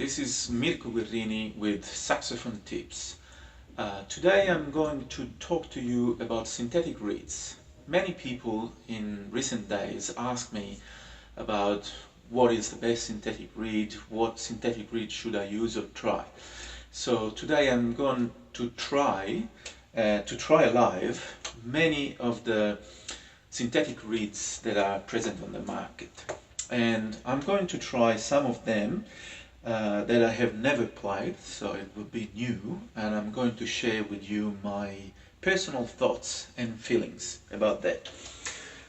this is Mirko Guerrini with Saxophone Tips. Today I'm going to talk to you about synthetic reeds. Many people in recent days ask me about what is the best synthetic reed, what synthetic reed should I use or try. So today I'm going to try live many of the synthetic reeds that are present on the market. And I'm going to try some of them that I have never played, so it will be new, and I'm going to share with you my personal thoughts and feelings about that.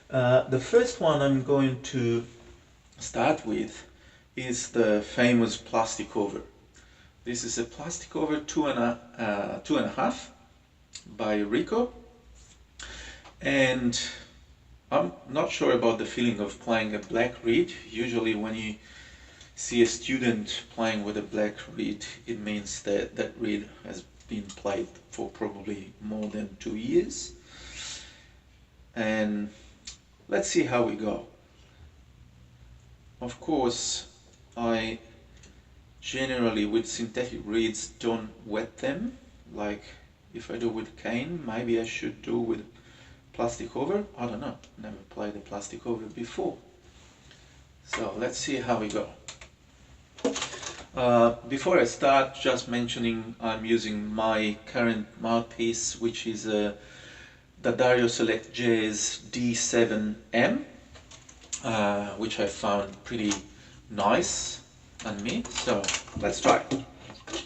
The first one I'm going to start with is the famous Plasticover. This is a Plasticover 2.5 by Rico, and I'm not sure about the feeling of playing a black reed. Usually when you see a student playing with a black reed, it means that that reed has been played for probably more than 2 years. And let's see how we go. Of course, I generally with synthetic reeds don't wet them like if I do with cane. Maybe I should do with Plasticover. I don't know, never played a Plasticover before. So let's see how we go. Before I start, just mentioning I'm using my current mouthpiece, which is the Dario Select Jazz D7M, which I found pretty nice on me. So let's try it.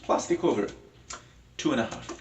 Plasticover 2.5.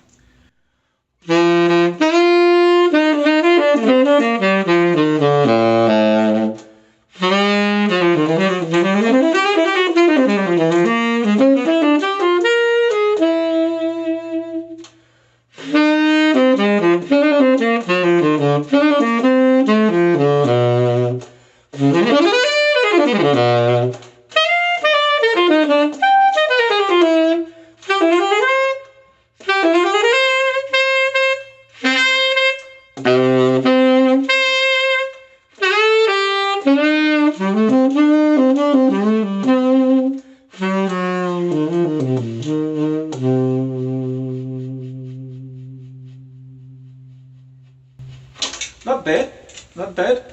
Not bad, not bad.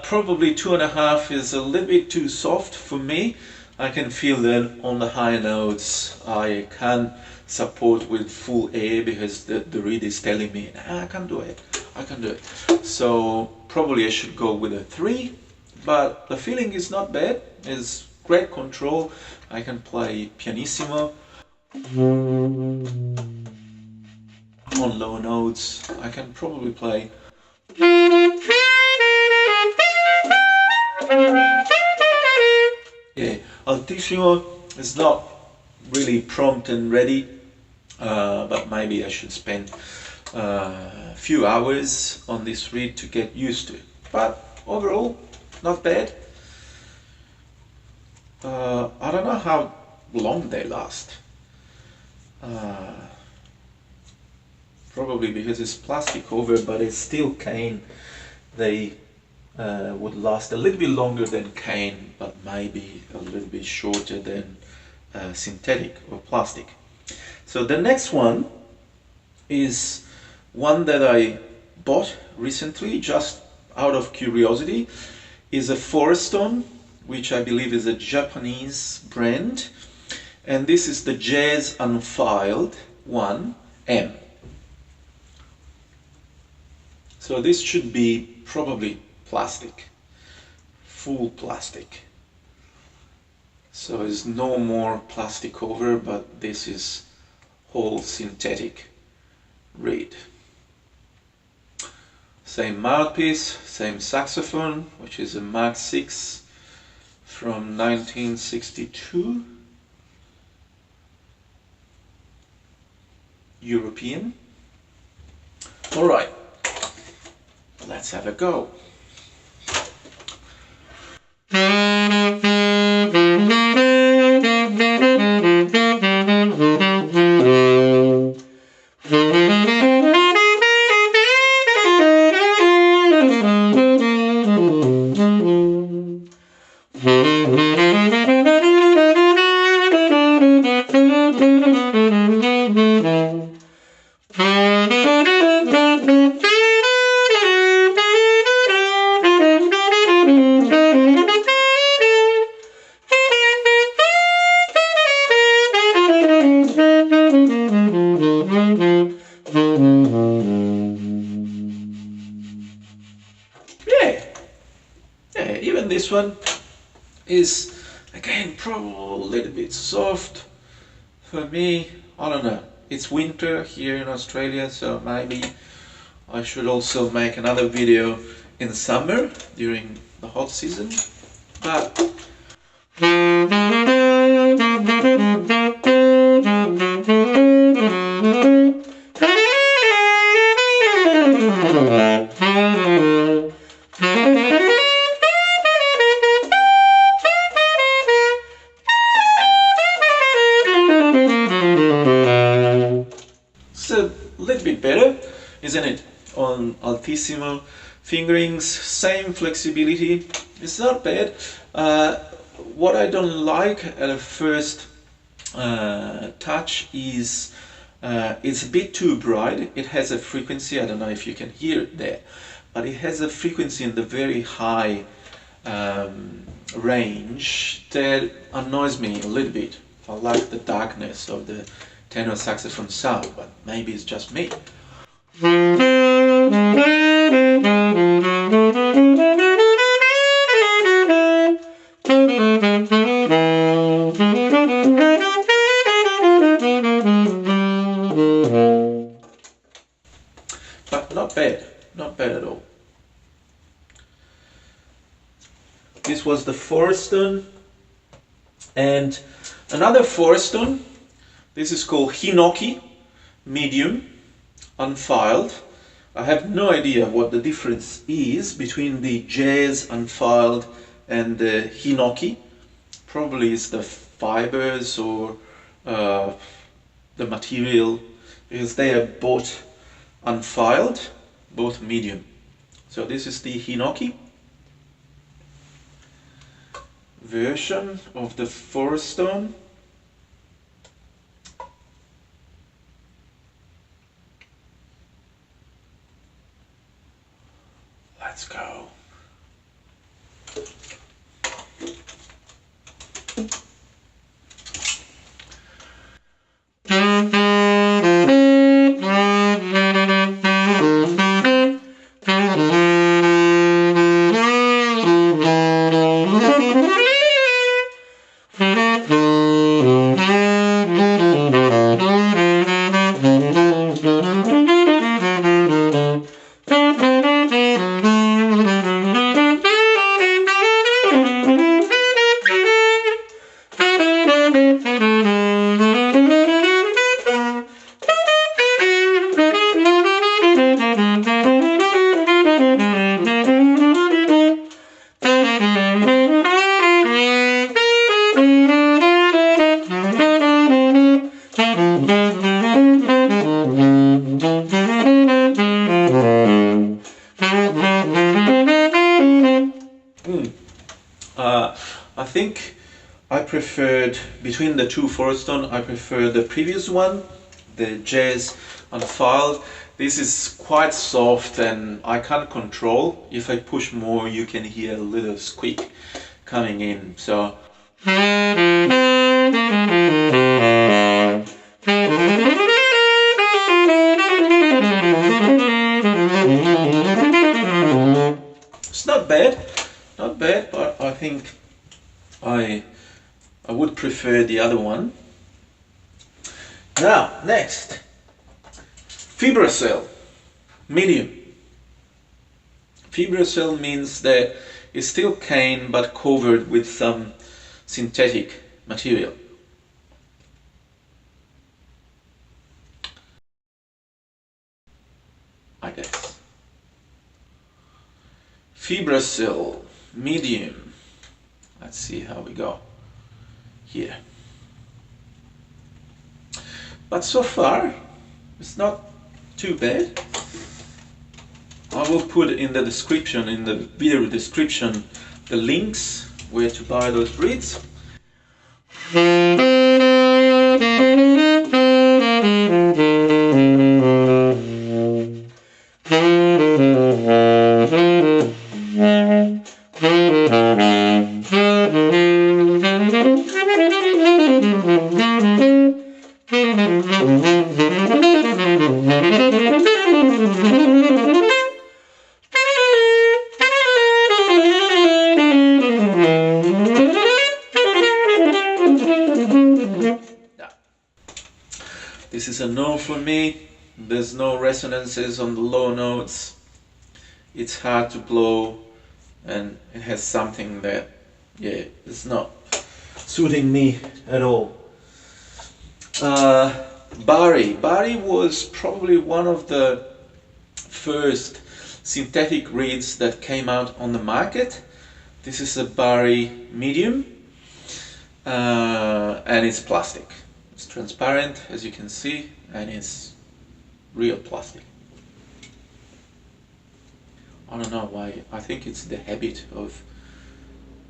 Probably 2.5 is a little bit too soft for me. I can feel that on the high notes I can't support with full air because the reed is telling me, I can't do it, I can't do it. So probably I should go with a 3, but the feeling is not bad. It's great control. I can play pianissimo on low notes. I can probably play altissimo is not really prompt and ready, but maybe I should spend a few hours on this reed to get used to it. But overall, not bad. I don't know how long they last. Probably because it's Plasticover, but it's still cane. They would last a little bit longer than cane, but maybe a little bit shorter than synthetic or plastic. So the next one is one that I bought recently just out of curiosity. Is a Forestone, which I believe is a Japanese brand, and this is the Jazz Unfiled M. So this should be probably plastic, full plastic. So it's no more Plasticover, but this is whole synthetic reed. Same mouthpiece, same saxophone, which is a Mark 6 from 1962. European. All right. Let's have a go. This one is again probably a little bit soft for me. I don't know. It's winter here in Australia, so maybe I should also make another video in summer during the hot season. But it's a little bit better, isn't it? On altissimo fingerings, same flexibility. It's not bad. What I don't like at a first touch is it's a bit too bright. It has a frequency, I don't know if you can hear it there, but it has a frequency in the very high range that annoys me a little bit. I like the darkness of the tenor saxophone sound, but maybe it's just me. But not bad, not bad at all. This was the Forestone, and another Forestone. This is called Hinoki Medium, Unfiled. I have no idea what the difference is between the Jazz Unfiled and the Hinoki. Probably it's the fibers or the material, because they are both unfiled, both medium. So this is the Hinoki version of the Forestone. Let's go. I think I preferred, between the two Forestone, I prefer the previous one, the Jazz Unfiled. This is quite soft and I can't control. If I push more, you can hear a little squeak coming in. So it's not bad, but I think I would prefer the other one. Now, next, Fibracell medium. Fibracell means that it's still cane but covered with some synthetic material. I guess. Fibracell medium. Let's see how we go here. But so far, it's not too bad. I will put in the description, in the video description, the links where to buy those reeds. This is a no for me. There's no resonances on the low notes. It's hard to blow, and it has something that, yeah, it's not suiting me at all. Bari was probably one of the first synthetic reeds that came out on the market. This is a Bari medium, and it's plastic. It's transparent, as you can see, and it's real plastic. I don't know why. I think it's the habit of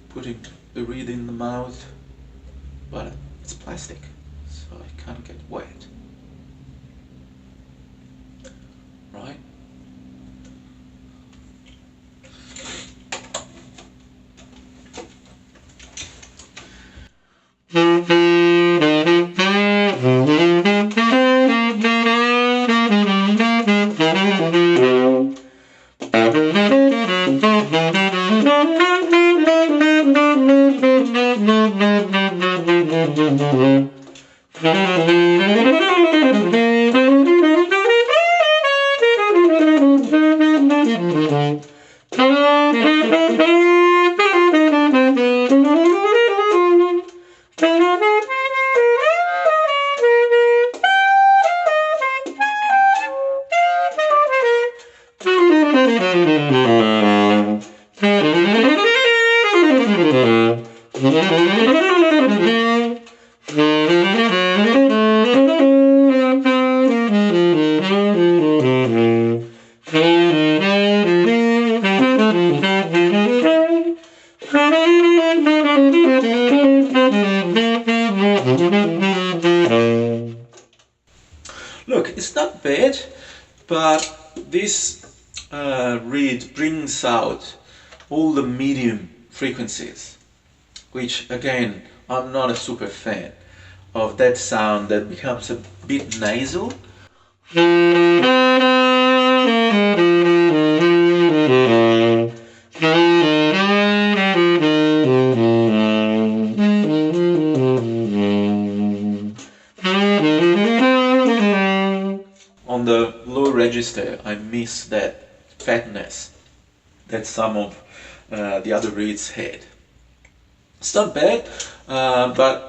putting the reed in the mouth, but it's plastic, so it can't get wet. Right? Look, it's not bad, but this reed brings out all the medium frequencies, which again, I'm not a super fan of that sound that becomes a bit nasal. On the low register, I miss that fatness that some of the other reeds had. It's not bad, but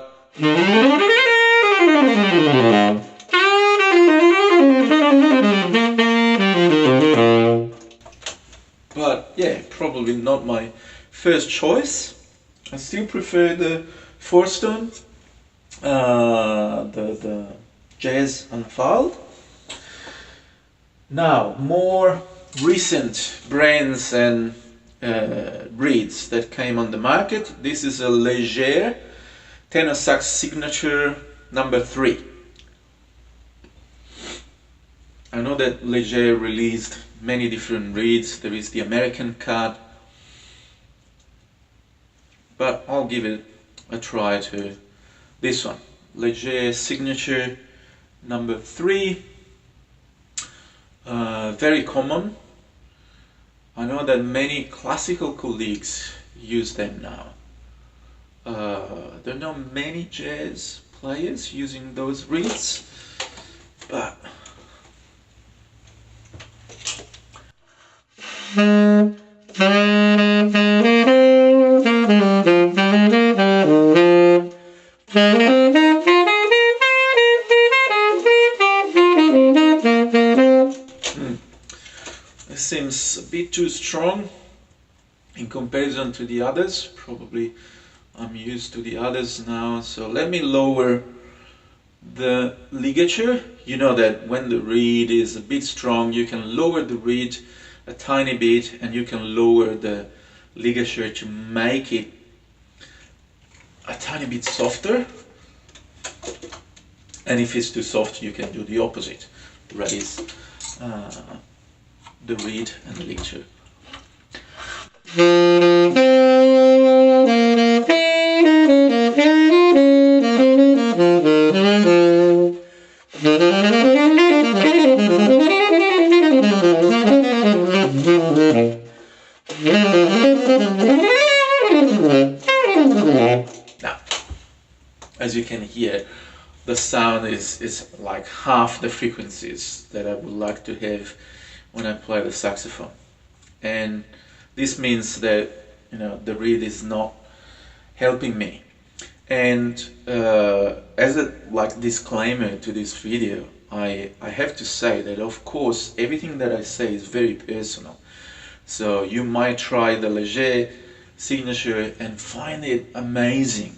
yeah, probably not my first choice. I still prefer the Forestone, the Jazz Unfiled. Now, more recent brands and reeds that came on the market. This is a Légère tenor sax signature number 3. I know that Légère released many different reeds. There is the American cut, but I'll give it a try to this one. Légère signature number 3. Very common. I know that many classical colleagues use them now. There are not many jazz players using those reeds, but it seems a bit too strong in comparison to the others. Probably I'm used to the others now, so let me lower the ligature. You know that when the reed is a bit strong, you can lower the reed a tiny bit and you can lower the ligature to make it a tiny bit softer. And if it's too soft, you can do the opposite. Raise the reed and the ligature. Now, as you can hear, the sound is like half the frequencies that I would like to have when I play the saxophone. And this means that, you know, the reed is not helping me. And as a like disclaimer to this video, I have to say that of course everything that I say is very personal. So you might try the Légère signature and find it amazing,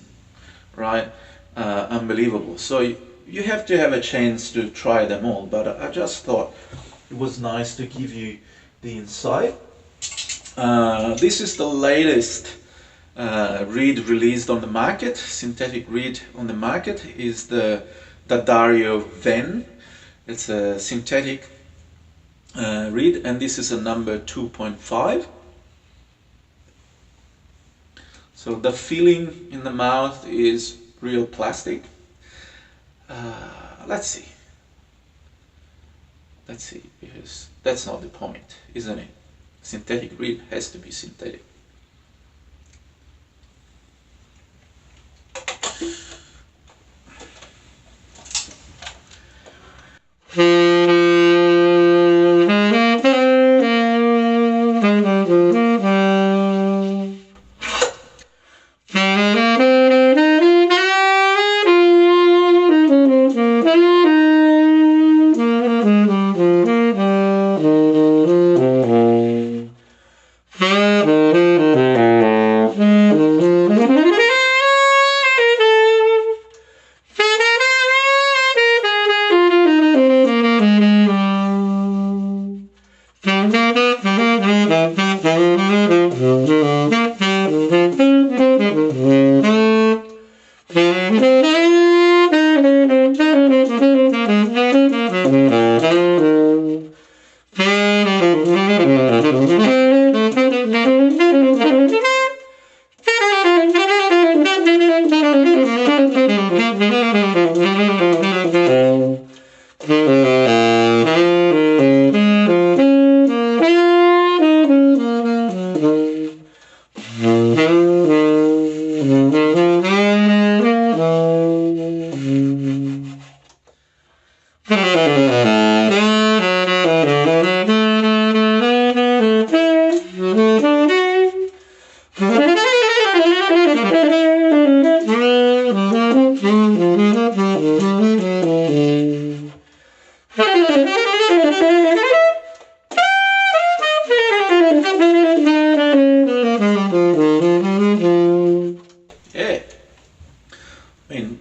right? Unbelievable. So you have to have a chance to try them all, but I just thought it was nice to give you the insight. This is the latest reed released on the market, synthetic reed on the market, is the Dario Venn. It's a synthetic reed, and this is a number 2.5. So the feeling in the mouth is real plastic. Let's see, because that's not the point, isn't it? Synthetic reed has to be synthetic.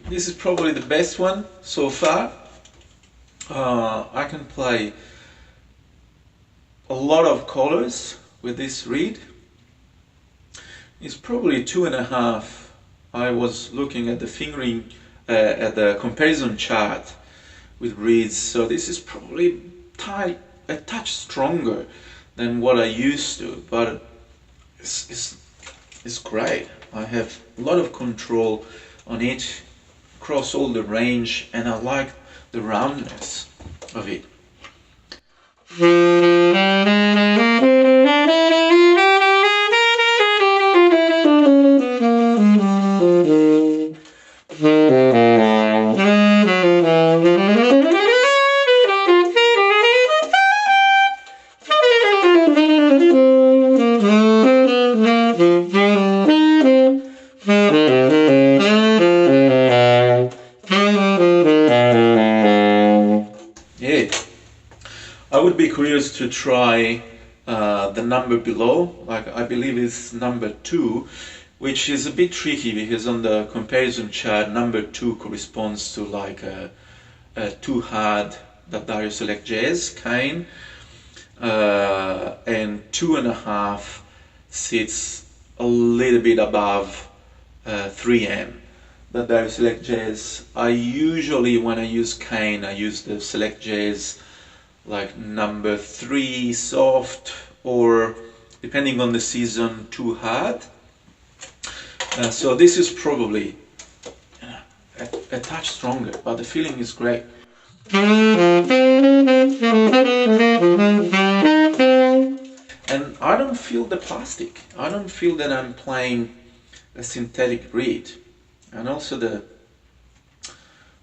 This is probably the best one so far. I can play a lot of colors with this reed. It's probably 2.5. I was looking at the fingering, at the comparison chart with reeds, so this is probably a touch stronger than what I used to, but it's great. I have a lot of control on it across all the range, and I like the roundness of it. I would be curious to try the number below, like I believe it's number 2, which is a bit tricky because on the comparison chart number 2 corresponds to like a 2 hard that Dario Select Jazz cane, and 2.5 sits a little bit above 3M. The Dario Select Jazz, I usually, when I use cane, I use the Select Jazz like number 3 soft, or depending on the season, 2 hard. So this is probably a touch stronger, but the feeling is great. And I don't feel the plastic. I don't feel that I'm playing a synthetic reed. And also the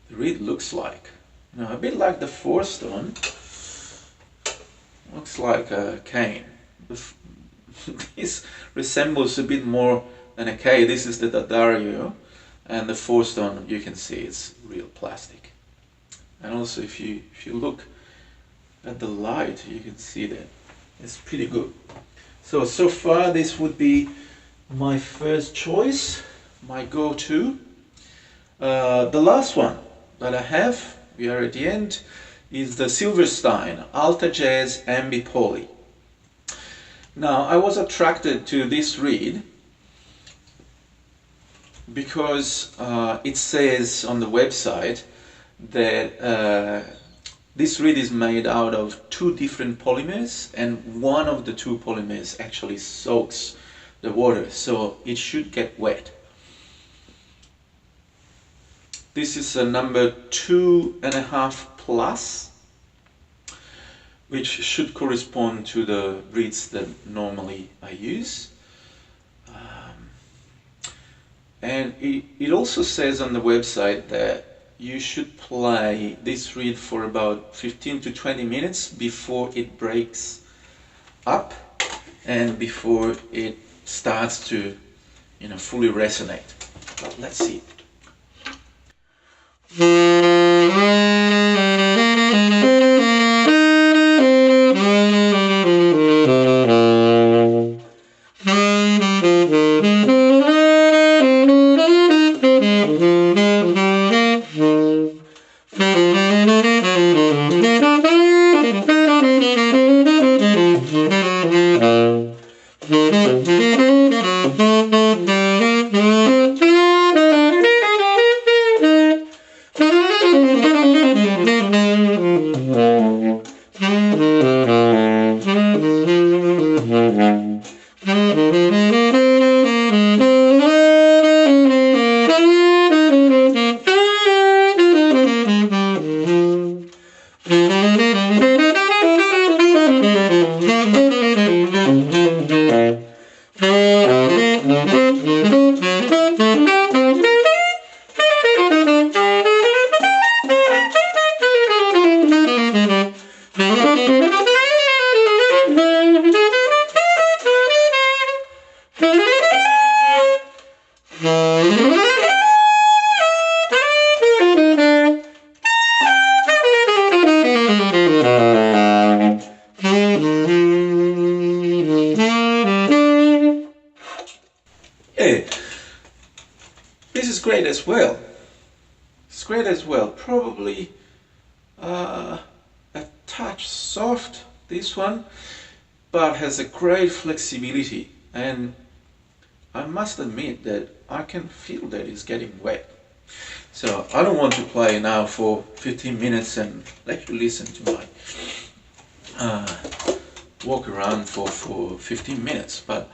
the reed looks like. You know, a bit like the Forestone. Looks like a cane. This resembles a bit more than a cane. This is the Daddario, and the Forestone, you can see it's real plastic. And also if you look at the light, you can see that it's pretty good. So far this would be my first choice, my go-to. The last one that I have, we are at the end, is the Silverstein Alta Jazz Ambipoly. Now, I was attracted to this reed because it says on the website that this reed is made out of 2 different polymers, and one of the 2 polymers actually soaks the water, so it should get wet. This is a number 2.5 plus, which should correspond to the reeds that normally I use. And it also says on the website that you should play this reed for about 15 to 20 minutes before it breaks up and before it starts to, you know, fully resonate. But let's see. This is great as well. It's great as well. Probably a touch soft, this one, but has a great flexibility, and I must admit that I can feel that it's getting wet. So I don't want to play now for 15 minutes and let you listen to my walk around for 15 minutes, but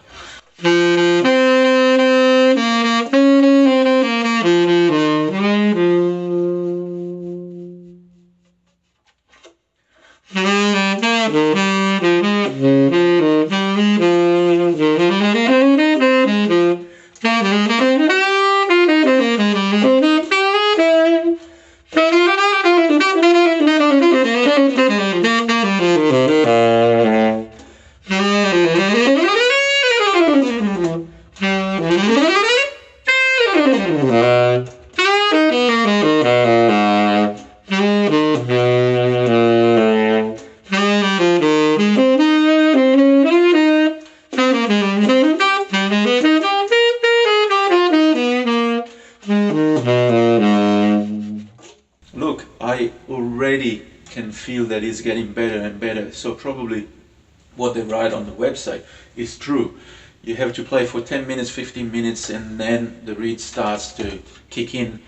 look, I already can feel that it's getting better and better. So probably what they write on the website is true. You have to play for 10 minutes, 15 minutes, and then the reed starts to kick in.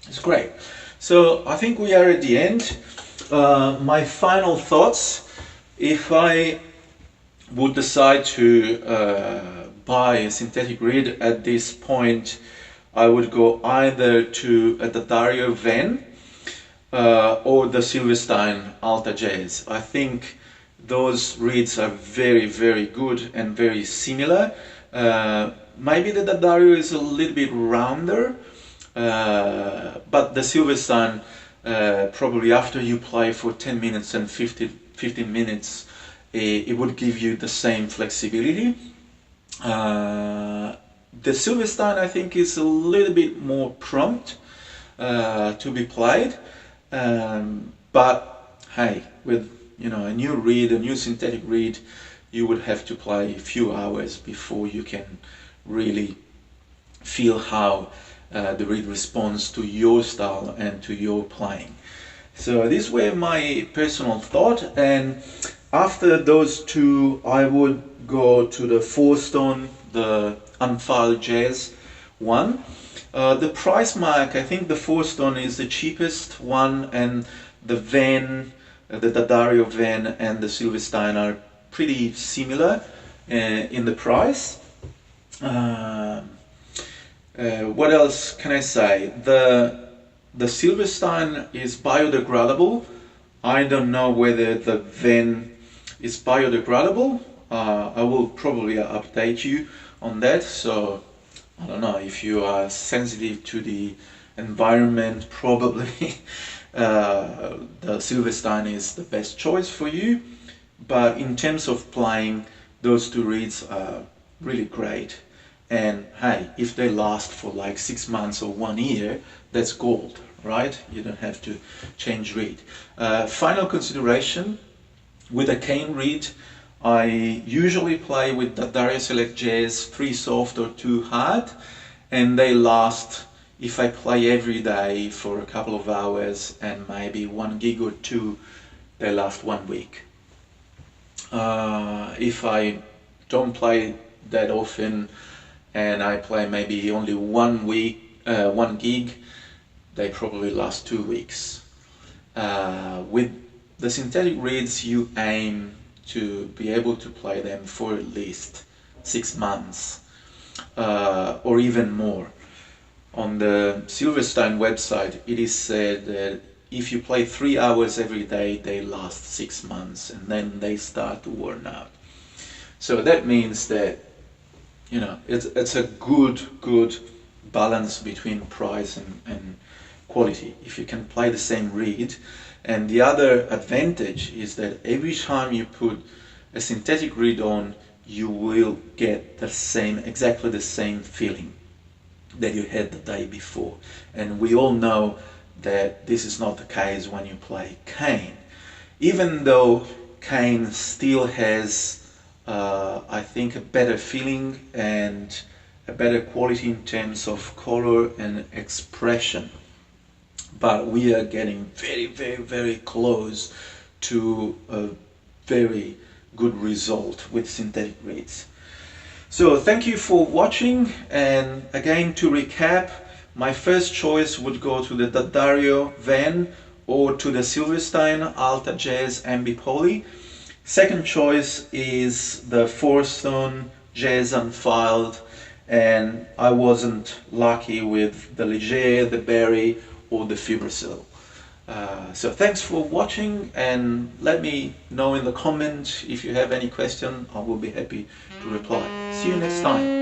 It's great. So I think we are at the end. My final thoughts, if I would decide to buy a synthetic reed at this point, I would go either to a D'Addario Venn or the Silverstein Alta Jazz. I think those reeds are very, very good and very similar. Maybe the D'Addario is a little bit rounder, but the Silverstein, probably after you play for 10 minutes and 15 minutes, it would give you the same flexibility. The Silverstein, I think, is a little bit more prompt to be played, but hey, with a new reed, a new synthetic reed, you would have to play a few hours before you can really feel how the reed responds to your style and to your playing. So these were my personal thought, and after those two I would go to the Forestone, the Unfiled Jazz one. The price mark, I think the Forestone is the cheapest one, and the Venn, the D'Addario Venn and the Silverstein are pretty similar in the price. What else can I say? The Silverstein is biodegradable. I don't know whether the Venn is biodegradable. I will probably update you on that. So I don't know, if you are sensitive to the environment, probably the Silverstein is the best choice for you. But in terms of playing, those two reeds are really great. And hey, if they last for like 6 months or 1 year, that's gold, right? You don't have to change reed. Final consideration, with a cane reed, I usually play with the D'Addario Select Jazz 3 soft or 2 hard, and they last, if I play every day for a couple of hours and maybe 1 gig or 2, they last 1 week. If I don't play that often and I play maybe only 1 week, 1 gig, they probably last 2 weeks. With the synthetic reeds, you aim to be able to play them for at least 6 months or even more. On the Silverstein website, it is said that if you play 3 hours every day, they last 6 months, and then they start to worn out. So that means that it's a good balance between price and quality if you can play the same reed. And the other advantage is that every time you put a synthetic reed on, you will get exactly the same feeling that you had the day before. And we all know that this is not the case when you play cane. Even though cane still has, I think, a better feeling and a better quality in terms of color and expression. But we are getting very, very, very close to a very good result with synthetic reeds. So thank you for watching, and again, to recap, my first choice would go to the D'Addario Venn or to the Silverstein Alta Jazz Ambipoly. Second choice is the Forestone Jazz Unfiled, and I wasn't lucky with the Légère, the Bari or the Fibracell. So thanks for watching, and let me know in the comments if you have any question. I will be happy to reply. See you next time.